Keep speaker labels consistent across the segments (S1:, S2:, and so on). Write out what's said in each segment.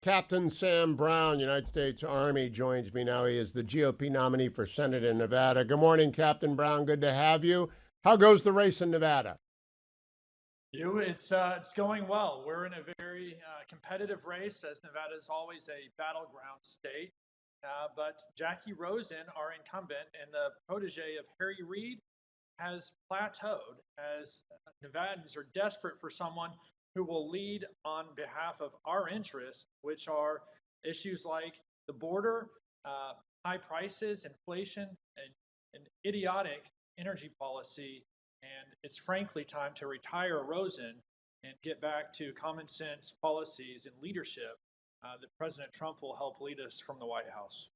S1: Captain Sam Brown, United States Army, joins me now. He is the GOP nominee for Senate in Nevada. Good morning, Captain Brown. Good to have you. How goes the race in Nevada?
S2: It's going well. We're in a very competitive race, as Nevada is always a battleground state. But Jackie Rosen, our incumbent and the protege of Harry Reid, has plateaued as Nevadans are desperate for someone who will lead on behalf of our interests, which are issues like the border, high prices, inflation, and idiotic energy policy. And it's frankly time to retire Rosen and get back to common sense policies and leadership that President Trump will help lead us from the White House.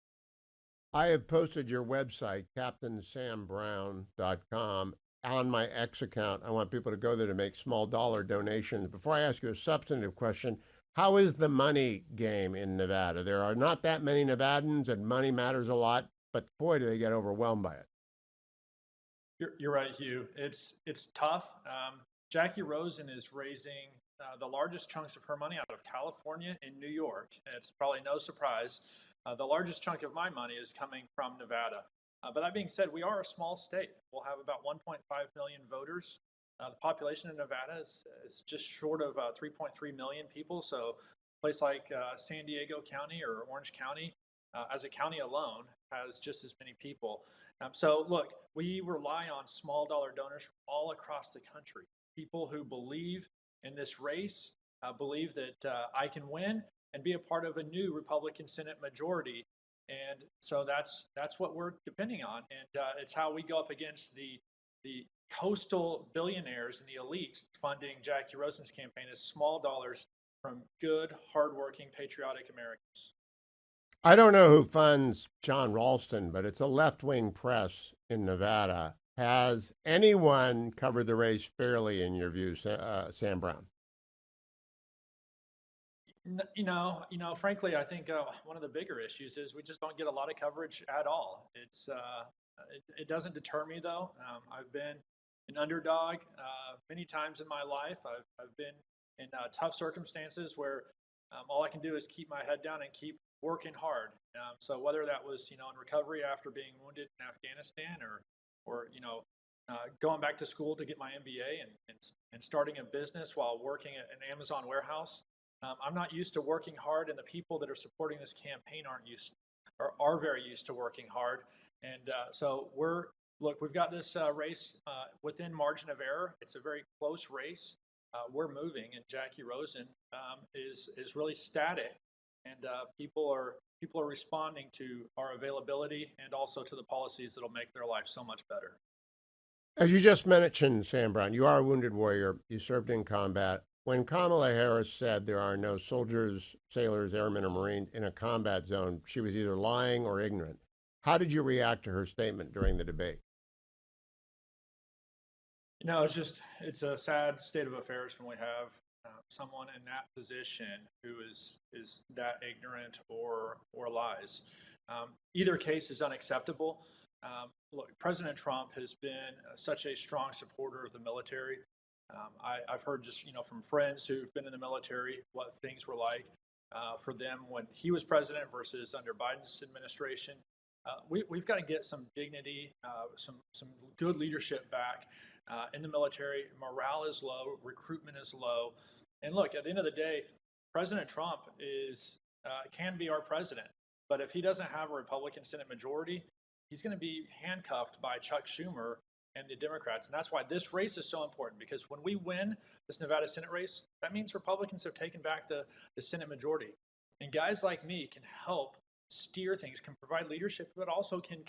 S1: I have posted your website, CaptainSamBrown.com, on my X account. I want people to go there to make small dollar donations. Before I ask you a substantive question, how is the money game in Nevada? There are not that many Nevadans, and money matters a lot, but boy, do they get overwhelmed by it.
S2: You're right, Hugh. It's tough. Jackie Rosen is raising the largest chunks of her money out of California and New York. It's probably no surprise. The largest chunk of my money is coming from Nevada. But that being said, we are a small state. We'll have about 1.5 million voters. The population in Nevada is just short of 3.3 million people. So a place like San Diego County or Orange County, as a county alone, has just as many people. So look, we rely on small dollar donors from all across the country. People who believe in this race, believe that I can win and be a part of a new Republican Senate majority. And so that's what we're depending on. And it's how we go up against the coastal billionaires and the elites funding Jackie Rosen's campaign is small dollars from good, hardworking, patriotic Americans.
S1: I don't know who funds John Ralston, but it's a left wing press in Nevada. Has anyone covered the race fairly, in your view, Sam Brown?
S2: Frankly, I think one of the bigger issues is we just don't get a lot of coverage at all. It doesn't deter me though. I've been an underdog many times in my life. I've been in tough circumstances where all I can do is keep my head down and keep working hard. So whether that was in recovery after being wounded in Afghanistan or going back to school to get my MBA and starting a business while working at an Amazon warehouse. I'm not used to working hard, and the people that are supporting this campaign are very used to working hard. And so we've got this race within margin of error. It's a very close race. We're moving, and Jackie Rosen is really static, and people are responding to our availability and also to the policies that'll make their life so much better.
S1: As you just mentioned, Sam Brown, you are a wounded warrior. You served in combat. When Kamala Harris said there are no soldiers, sailors, airmen, or Marines in a combat zone, she was either lying or ignorant. How did you react to her statement during the debate?
S2: It's a sad state of affairs when we have someone in that position who is that ignorant or lies. Either case is unacceptable. Look, President Trump has been such a strong supporter of the military. I've heard just from friends who've been in the military what things were like for them when he was president versus under Biden's administration. We've got to get some dignity, some good leadership back in the military. Morale is low, recruitment is low, and look, at the end of the day, President Trump can be our president, but if he doesn't have a Republican Senate majority, he's going to be handcuffed by Chuck Schumer and the Democrats. And that's why this race is so important, because when we win this Nevada Senate race, that means Republicans have taken back the Senate majority. And guys like me can help steer things, can provide leadership, but also can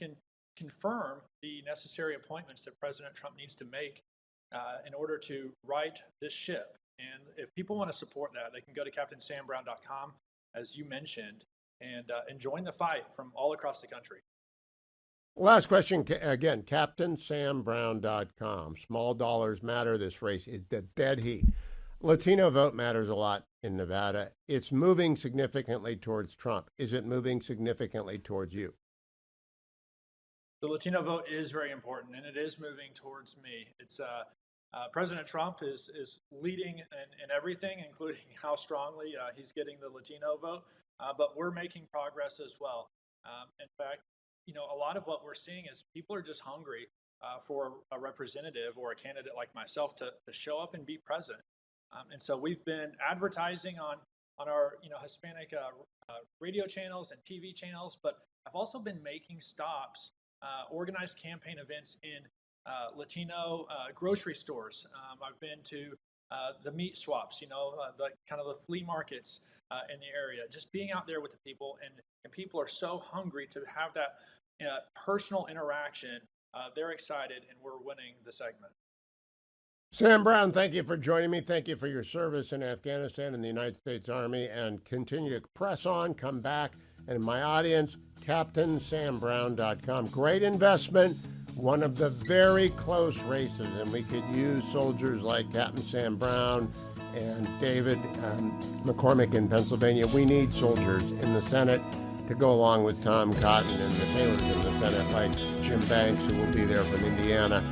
S2: confirm the necessary appointments that President Trump needs to make in order to right this ship. And if people want to support that, they can go to CaptainSamBrown.com, as you mentioned, and join the fight from all across the country.
S1: Last question again, CaptainSamBrown.com. Small dollars matter. This race is the dead heat. Latino vote matters a lot in Nevada. It's moving significantly towards Trump. Is it moving significantly towards you?
S2: The Latino vote is very important, and it is moving towards me. President Trump is leading in everything, including how strongly he's getting the Latino vote. But we're making progress as well. In fact, a lot of what we're seeing is people are just hungry for a representative or a candidate like myself to show up and be present. And so we've been advertising on our Hispanic radio channels and TV channels, but I've also been making stops, organized campaign events in Latino grocery stores. I've been to the meat swaps, the kind of the flea markets in the area. Just being out there with the people, and people are so hungry to have that personal interaction. They're excited, and we're winning the segment.
S1: Sam Brown, thank you for joining me. Thank you for your service in Afghanistan and the United States Army, and continue to press on, come back. And my audience, CaptainSamBrown.com. Great investment, one of the very close races, and we could use soldiers like Captain Sam Brown and David McCormick in Pennsylvania. We need soldiers in the Senate to go along with Tom Cotton and the sailors in the Senate like Jim Banks, who will be there from Indiana.